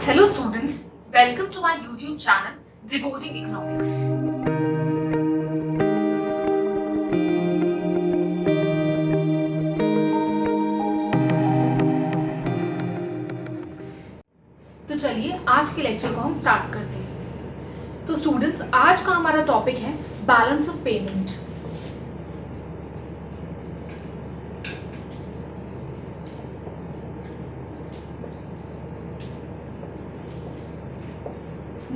Hello students, welcome to my YouTube channel Decoding Economics. तो चलिए आज के लेक्चर को हम स्टार्ट करते हैं। तो स्टूडेंट्स आज का हमारा टॉपिक है balance of payment.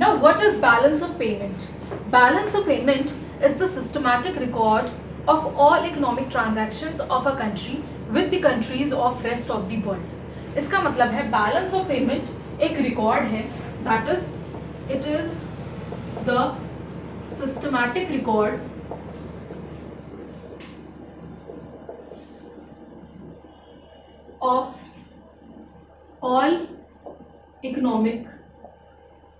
Now what is balance of payment? Balance of payment is the systematic record of all economic transactions of a country with the countries of rest of the world. इसका मतलब है balance of payment एक record है, that is it is the systematic record of all economic transactions of a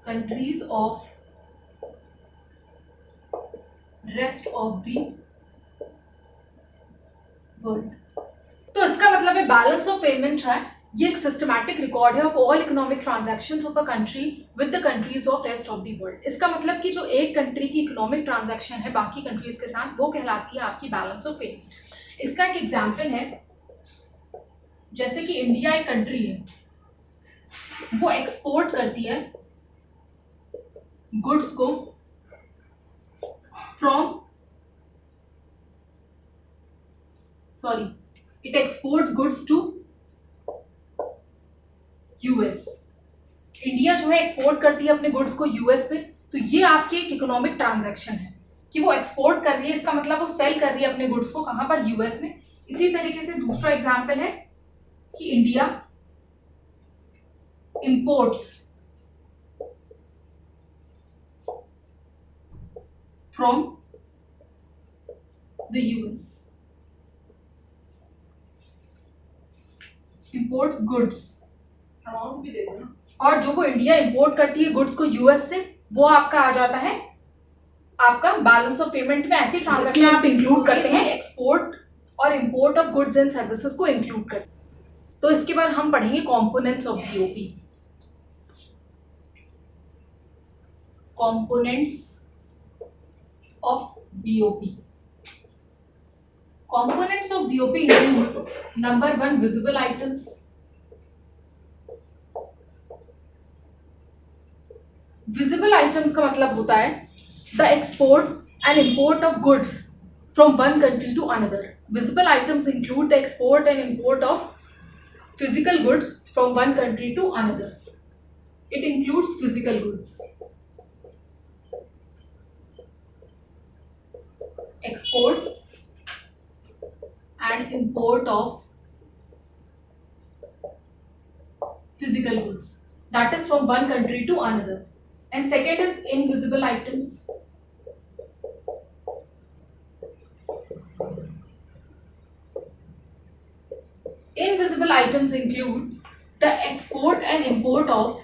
country with the countries of rest of the world. तो इसका मतलब है balance of payment है, ये एक सिस्टमैटिक रिकॉर्ड है of all economic transactions of a country with the countries of rest of the world. इसका मतलब कि जो एक कंट्री की इकोनॉमिक ट्रांजैक्शन है बाकी कंट्रीज के साथ, वो कहलाती है आपकी बैलेंस ऑफ पेमेंट। इसका एक एग्जांपल है, जैसे कि इंडिया एक कंट्री है, वो एक्सपोर्ट करती है गुड्स को it exports goods to US. India जो है एक्सपोर्ट करती है अपने गुड्स को यूएस पे, तो ये आपकी एक इकोनॉमिक ट्रांजैक्शन है कि वो एक्सपोर्ट कर रही है, इसका मतलब वो सेल कर रही है अपने गुड्स को कहाँ पर, यूएस में। इसी तरीके से दूसरा एग्जांपल है कि India imports from the US, imports goods, amount भी दे देना, और जो वो इंडिया इंपोर्ट करती है गुड्स को यूएस से, वो आपका आ जाता है आपका बैलेंस ऑफ पेमेंट में। ऐसी ट्रांजैक्शन आप इंक्लूड करते हैं, एक्सपोर्ट और import of goods and services को इंक्लूड करते हैं। तो इसके बाद हम पढ़ेंगे components of BOP. Components of BOP. Components of BOP include number 1 visible items, visible items का मतलब होता है the export and import of goods from one country to another. Visible items include the export and import of physical goods from one country to another. It includes physical goods, export and import of physical goods, that is from one country to another. And second is invisible items. Invisible items include the export and import of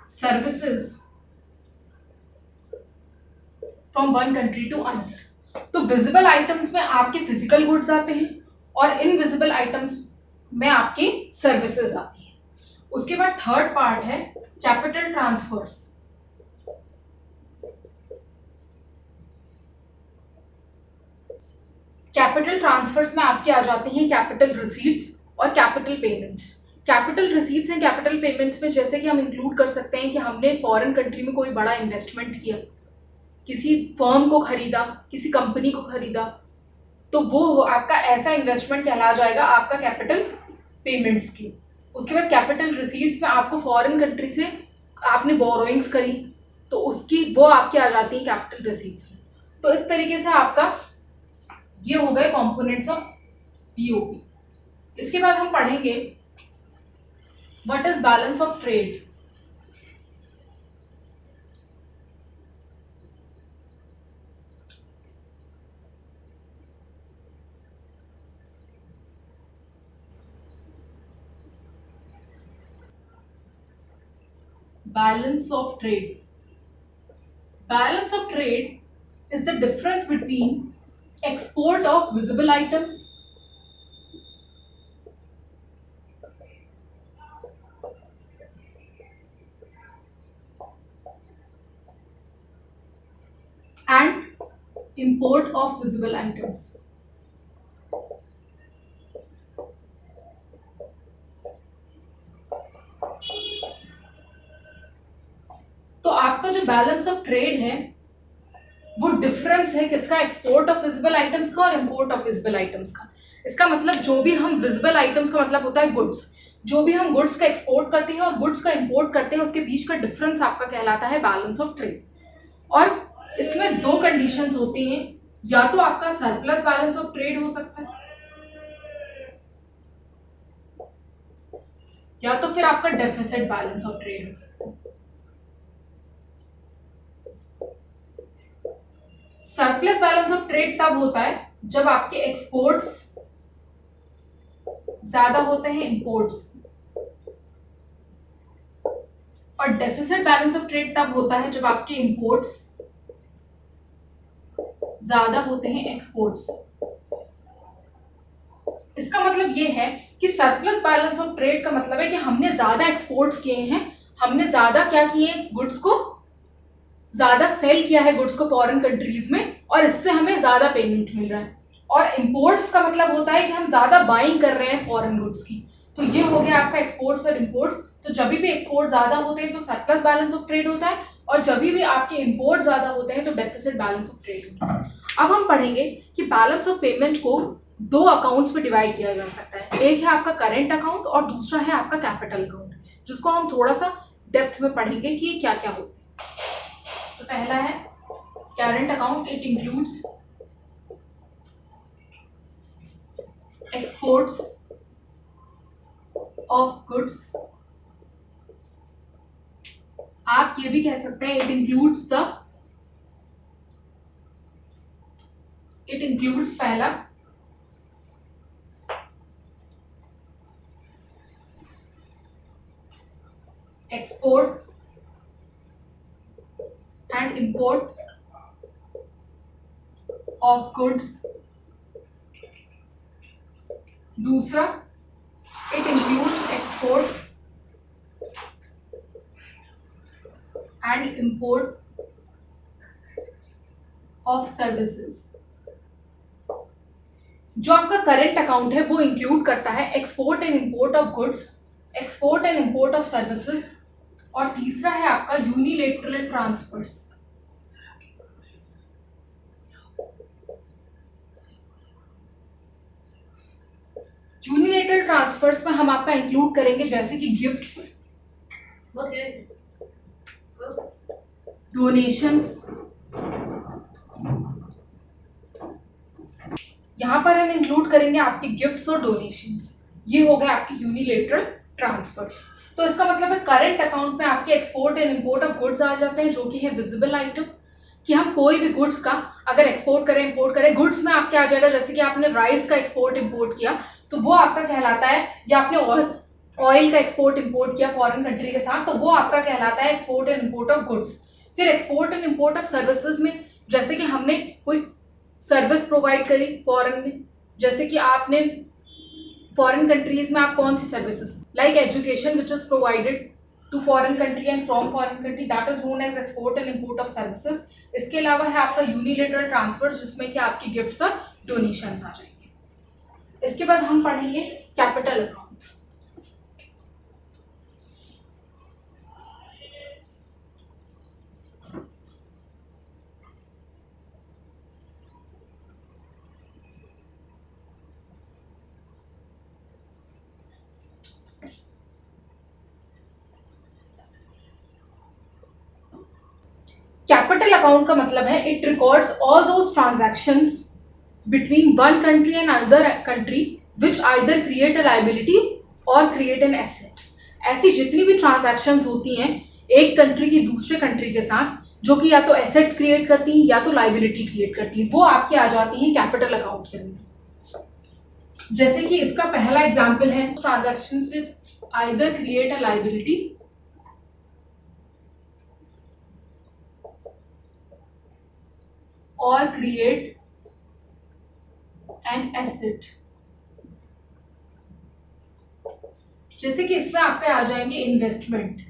services from one country to another. तो visible items में आपके physical goods आते हैं और invisible items में आपके services आती हैं। उसके बाद थर्ड पार्ट है कैपिटल ट्रांसफर्स। कैपिटल ट्रांसफर्स में आपके आ जाते हैं कैपिटल रिसीट्स और capital payments. Capital receipts and capital payments में जैसे कि हम इंक्लूड कर सकते हैं कि हमने फॉरेन कंट्री में कोई बड़ा इन्वेस्टमेंट किया, किसी फर्म को खरीदा, किसी कंपनी को खरीदा, तो वो आपका ऐसा इन्वेस्टमेंट कहला जाएगा आपका कैपिटल पेमेंट्स की। उसके बाद कैपिटल रिसीट्स में आपको फॉरेन कंट्री से आपने बोरोइंग्स करी, तो उसकी वो आपके आ जाती है कैपिटल रिसीट्स में। तो इस तरीके से आपका ये हो गए कंपोनेंट्स ऑफ बीओपी। इसके बाद हम पढ़ेंगे what is balance of trade. Balance of trade. Balance of trade is the difference between export of visible items and import of visible items. तो आपका जो बैलेंस ऑफ ट्रेड है वो डिफरेंस है किसका, एक्सपोर्ट ऑफ विजिबल आइटम्स का और import of visible items का. इसका मतलब जो भी हम विजिबल आइटम्स का मतलब होता है गुड्स, जो भी हम गुड्स का एक्सपोर्ट करते हैं और गुड्स का इंपोर्ट करते हैं उसके बीच का डिफरेंस आपका कहलाता है बैलेंस ऑफ ट्रेड. और इसमें दो कंडीशंस होती हैं, या तो आपका सरप्लस बैलेंस ऑफ ट्रेड हो सकता है या तो फिर आपका डेफिसिट बैलेंस ऑफ ट्रेड हो सकता है. सरप्लस बैलेंस ऑफ ट्रेड तब होता है जब आपके एक्सपोर्ट्स ज्यादा होते हैं इंपोर्ट्स, और डेफिसिट बैलेंस ऑफ ट्रेड तब होता है जब आपके इंपोर्ट्स ज्यादा होते हैं एक्सपोर्ट्स. इसका मतलब ये है कि सरप्लस बैलेंस ऑफ ट्रेड का मतलब है कि हमने ज्यादा एक्सपोर्ट्स किए हैं, हमने ज्यादा क्या किए, गुड्स को ज्यादा सेल किया है गुड्स को फॉरेन कंट्रीज में, और इससे हमें ज्यादा पेमेंट मिल रहा है. और इंपोर्ट्स का मतलब होता है कि हम ज्यादा बाइंग कर रहे हैं फॉरेन गुड्स की. तो ये हो गया आपका एक्सपोर्ट्स और इंपोर्ट्स. तो जब भी एक्सपोर्ट ज्यादा होते हैं तो सरप्लस बैलेंस ऑफ ट्रेड होता है, और जब भी आपके इंपोर्ट ज्यादा होते हैं तो डेफिसिट बैलेंस ऑफ ट्रेड होता है. अब हम पढ़ेंगे कि बैलेंस ऑफ पेमेंट को दो अकाउंट्स में डिवाइड किया जा सकता है. एक है आपका करेंट अकाउंट और दूसरा है आपका कैपिटल अकाउंट, जिसको हम थोड़ा सा डेप्थ में पढ़ेंगे कि ये क्या क्या होते हैं. तो पहला है current account. It includes exports of goods. आप ये भी कह सकते हैं इट इंक्लूड्स पहला export and import of goods. दूसरा, it includes export and import of services. जो आपका करंट अकाउंट है वो इंक्लूड करता है export and import of goods, export and import of services, और तीसरा है आपका यूनिलेटरल ट्रांसफर्स. यूनिलेटरल ट्रांसफर्स में हम आपका इंक्लूड करेंगे जैसे कि गिफ्ट्स, डोनेशंस. यहां पर हम इंक्लूड करेंगे आपके गिफ्ट्स और डोनेशंस. ये हो गया आपके यूनिलेटरल ट्रांसफर. तो इसका मतलब है करंट अकाउंट में आपके export and import of goods आ जाते हैं, जो कि है विजिबल आइटम. कि हम कोई भी गुड्स का अगर एक्सपोर्ट करें इंपोर्ट करें, गुड्स में आपके आ जाएगा जैसे कि आपने राइस का एक्सपोर्ट इंपोर्ट किया तो वो आपका कहलाता है, या आपने ऑयल का एक्सपोर्ट इंपोर्ट किया फॉरेन कंट्री के साथ तो वो आपका कहलाता है export and import of goods. फिर export and import of services में जैसे कि हमने कोई सर्विस प्रोवाइड करी फॉरेन में, जैसे कि आपने फॉरेन कंट्रीज में आप कौन सी services, like education which is provided to foreign country and from foreign country, that is known as export and import of services. इसके अलावा है आपका यूनिलेटरल ट्रांसफर जिसमें कि आपके गिफ्ट्स और डोनेशंस आ जाएंगे. इसके बाद हम पढ़ेंगे कैपिटल अकाउंट. कैपिटल अकाउंट का मतलब है it records all those transactions between one country and another country which either create a liability और क्रिएट एन एसेट. ऐसी जितनी भी ट्रांजैक्शंस होती हैं एक कंट्री की दूसरे कंट्री के साथ जो कि या तो एसेट क्रिएट करती हैं या तो लायबिलिटी क्रिएट करती हैं, वो आपकी आ जाती हैं कैपिटल अकाउंट के अंदर. जैसे कि इसका पहला एग्जाम्पल है transactions which either create a liability और क्रिएट एन एसेट। जैसे कि इसमें आप पे आ जाएंगे इन्वेस्टमेंट।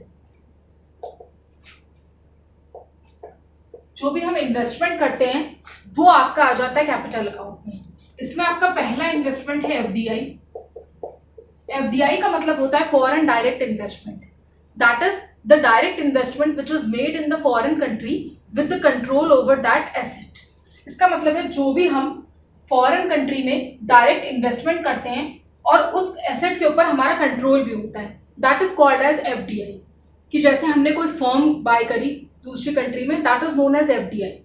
जो भी हम इन्वेस्टमेंट करते हैं वो आपका आ जाता है कैपिटल अकाउंट में। इसमें आपका पहला इन्वेस्टमेंट है एफडीआई। एफडीआई का मतलब होता है foreign direct investment. That is the direct investment which is made in the foreign country with the control over that asset. इसका मतलब है जो भी हम फॉरेन कंट्री में डायरेक्ट इन्वेस्टमेंट करते हैं और उस एसेट के ऊपर हमारा कंट्रोल भी होता है, that is called as FDI. कि जैसे हमने कोई फर्म बाय करी दूसरी कंट्री में, that is known as FDI.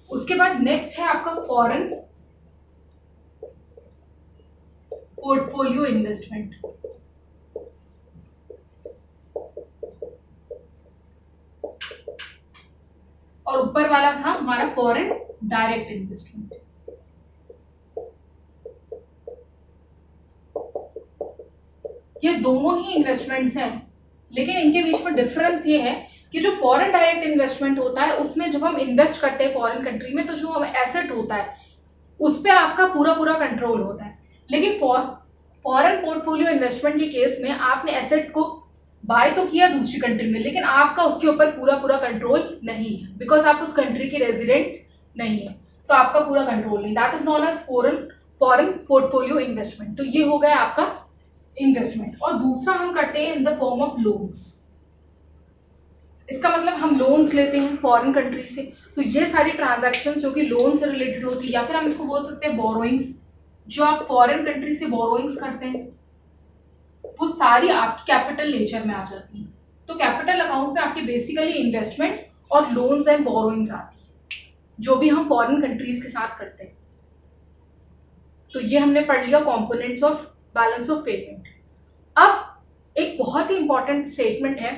उसके बाद नेक्स्ट है आपका फॉरेन पोर्टफोलियो इन्वेस्टमेंट। और ऊपर वाला था हमारा फॉरेन डायरेक्ट इन्वेस्टमेंट। ये दोनों ही इन्वेस्टमेंट्स हैं, लेकिन इनके बीच में डिफरेंस ये है कि जो फॉरेन डायरेक्ट इन्वेस्टमेंट होता है उसमें जब हम इन्वेस्ट करते हैं फॉरेन कंट्री में तो जो हमें एसेट होता है उस पर आपका पूरा पूरा कंट्रोल होता है। लेकिन फॉरेन पोर्टफोलियो इन्वेस्टमेंट के केस में आपने एसेट को बाय तो किया दूसरी कंट्री में, लेकिन आपका उसके ऊपर पूरा पूरा कंट्रोल नहीं है, बिकॉज आप उस कंट्री के रेजिडेंट नहीं है, तो आपका पूरा कंट्रोल नहीं। That is known as foreign portfolio investment. तो ये हो गया आपका इन्वेस्टमेंट। और दूसरा हम करते हैं in the form of loans. इसका मतलब हम लोन्स लेते हैं फॉरेन कंट्री से। तो ये सारी ट्रांजैक्शन जो कि लोन से रिलेटेड होती है, या फिर हम इसको बोल सकते हैं बोरोइंग्स, जो आप फॉरेन कंट्री से बोरोइंग्स करते हैं वो सारी आपकी कैपिटल नेचर में आ जाती है। तो कैपिटल अकाउंट में आपकी बेसिकली इन्वेस्टमेंट और लोन्स एंड बोरोइंग्स आती है जो भी हम फॉरेन कंट्रीज के साथ करते हैं। तो ये हमने पढ़ लिया components of balance of payment. अब एक बहुत ही इंपॉर्टेंट स्टेटमेंट है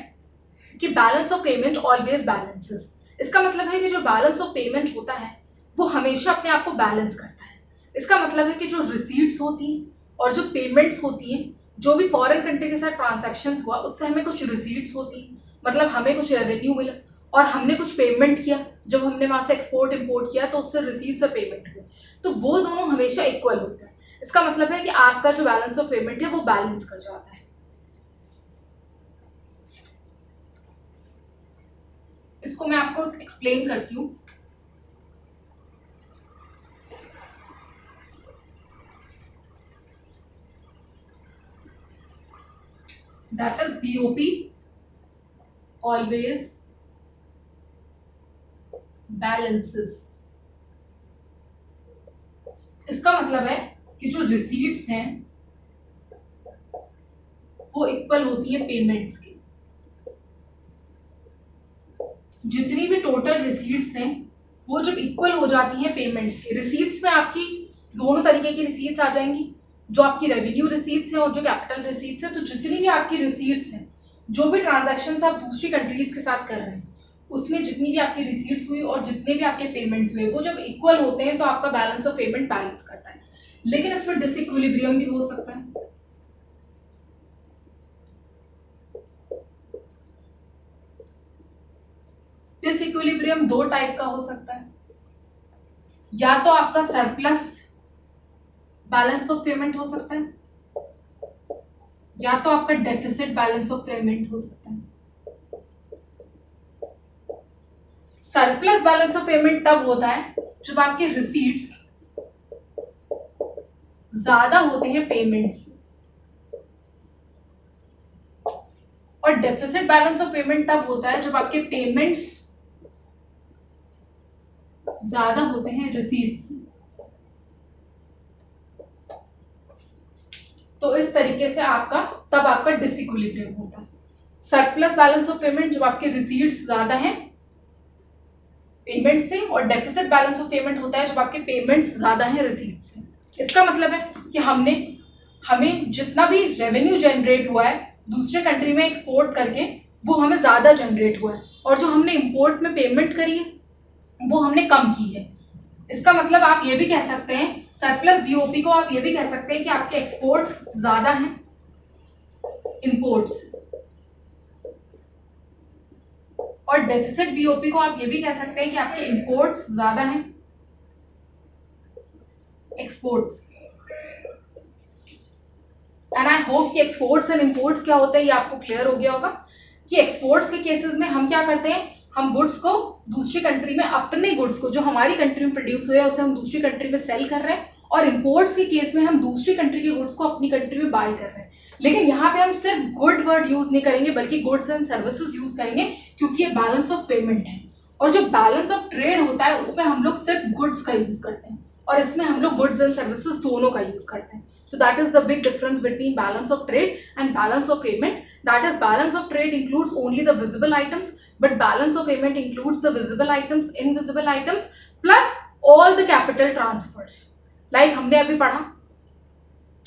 कि balance of payment always balances. इसका मतलब है कि जो बैलेंस ऑफ पेमेंट होता है वो हमेशा अपने आप को बैलेंस करता है। इसका मतलब है कि जो रिसीट्स होती हैं और जो पेमेंट्स होती हैं, जो भी फॉरेन कंट्री के साथ ट्रांजैक्शंस हुआ उससे हमें कुछ रिसीट्स होती हैं, मतलब हमें कुछ रेवेन्यू मिला, और हमने कुछ पेमेंट किया, जब हमने वहाँ से एक्सपोर्ट इम्पोर्ट किया तो उससे रिसीट्स और पेमेंट हुए, तो वो दोनों हमेशा इक्वल होता है। इसका मतलब है कि आपका जो बैलेंस ऑफ पेमेंट है वो बैलेंस कर जाता है। इसको मैं आपको एक्सप्लेन करती हूँ। That is BOP always balances. इसका मतलब है कि जो रिसीट्स हैं वो इक्वल होती है पेमेंट्स की। जितनी भी टोटल रिसीट्स हैं वो जब इक्वल हो जाती हैं पेमेंट्स की, रिसीट्स में आपकी दोनों तरीके की रिसीट्स आ जाएंगी, जो आपकी रेवेन्यू रिसीट्स हैं और जो कैपिटल रिसीट्स हैं। तो जितनी भी आपकी रिसीट्स हैं, जो भी ट्रांजैक्शंस आप दूसरी कंट्रीज के साथ कर रहे हैं, उसमें जितनी भी आपकी रिसीट्स हुई और जितने भी आपके पेमेंट्स हुए वो जब इक्वल होते हैं तो आपका बैलेंस ऑफ पेमेंट बैलेंस करता है। लेकिन इसमें डिसइक्विलिब्रियम भी हो सकता है। डिसइक्विलिब्रियम दो टाइप का हो सकता है, या तो आपका सरप्लस बैलेंस ऑफ पेमेंट हो सकता है, या तो आपका डेफिसिट बैलेंस ऑफ पेमेंट हो सकता है। सरप्लस बैलेंस ऑफ पेमेंट तब होता है जब आपके रिसीट्स ज्यादा होते हैं पेमेंट्स, और डेफिसिट बैलेंस ऑफ पेमेंट तब होता है जब आपके पेमेंट्स ज्यादा होते हैं रिसीट्स। तो इस तरीके से तब आपका डिसइक्विलिब्रियम होता है। सरप्लस बैलेंस ऑफ पेमेंट जब आपके रिसीट्स ज्यादा हैं पेमेंट से, और डेफिसिट बैलेंस ऑफ पेमेंट होता है जब आपके पेमेंट्स ज्यादा हैं रिसीट्स से। इसका मतलब है कि हमें जितना भी रेवेन्यू जनरेट हुआ है दूसरे कंट्री में एक्सपोर्ट करके वो हमें ज़्यादा जनरेट हुआ है, और जो हमने इंपोर्ट में पेमेंट करी है वो हमने कम की है। इसका मतलब आप ये भी कह सकते हैं, सरप्लस बीओपी को आप ये भी कह सकते हैं कि आपके एक्सपोर्ट्स ज़्यादा हैं इंपोर्ट्स, और डेफिसिट बीओपी को आप ये भी कह सकते हैं कि आपके इंपोर्ट्स ज़्यादा हैं एक्सपोर्ट्स। एंड आई होप कि एक्सपोर्ट्स एंड इम्पोर्ट्स क्या होता है ये आपको क्लियर हो गया होगा कि एक्सपोर्ट्स के केसेस में हम क्या करते हैं, हम गुड्स को दूसरी कंट्री में, अपने गुड्स को जो हमारी कंट्री में प्रोड्यूस हुए हैं उसे हम दूसरी कंट्री में सेल कर रहे हैं, और इम्पोर्ट्स के केस में हम दूसरी कंट्री के गुड्स को अपनी कंट्री में बाय कर रहे हैं। लेकिन यहाँ पे हम सिर्फ गुड वर्ड यूज नहीं करेंगे बल्कि गुड्स एंड सर्विसेज यूज करेंगे, क्योंकि ये बैलेंस ऑफ पेमेंट है। और जो बैलेंस ऑफ ट्रेड होता है उसमें हम लोग सिर्फ गुड्स का यूज करते हैं, और इसमें हम लोग गुड्स एंड सर्विसेज दोनों का यूज करते हैं। So that is the big difference between balance of trade and balance of payment. That is, balance of trade includes only the visible items, but balance of payment includes the visible items, invisible items, plus all the capital transfers. Like हमने अभी पढ़ा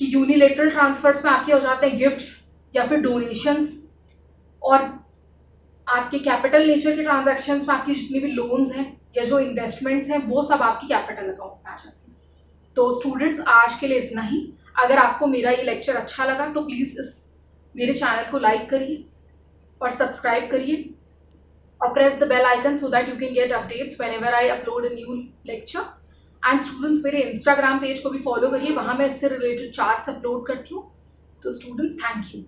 कि unilateral transverse में आपके हो जाते हैं gifts या फिर डोनेशंस, और आपके कैपिटल नेचर के ट्रांजैक्शंस में आपकी जितनी भी लोन्स हैं या जो इन्वेस्टमेंट्स हैं वो सब आपकी कैपिटल अकाउंट में आ जाती हैं। तो स्टूडेंट्स आज के लिए इतना ही। अगर आपको मेरा ये लेक्चर अच्छा लगा तो प्लीज़ इस मेरे चैनल को लाइक करिए और सब्सक्राइब करिए और press the bell icon so that you can get updates whenever I upload a new lecture. And students मेरे इंस्टाग्राम पेज को भी फॉलो करिए, वहाँ मैं इससे रिलेटेड चार्ट्स अपलोड करती हूँ। तो स्टूडेंट्स थैंक यू।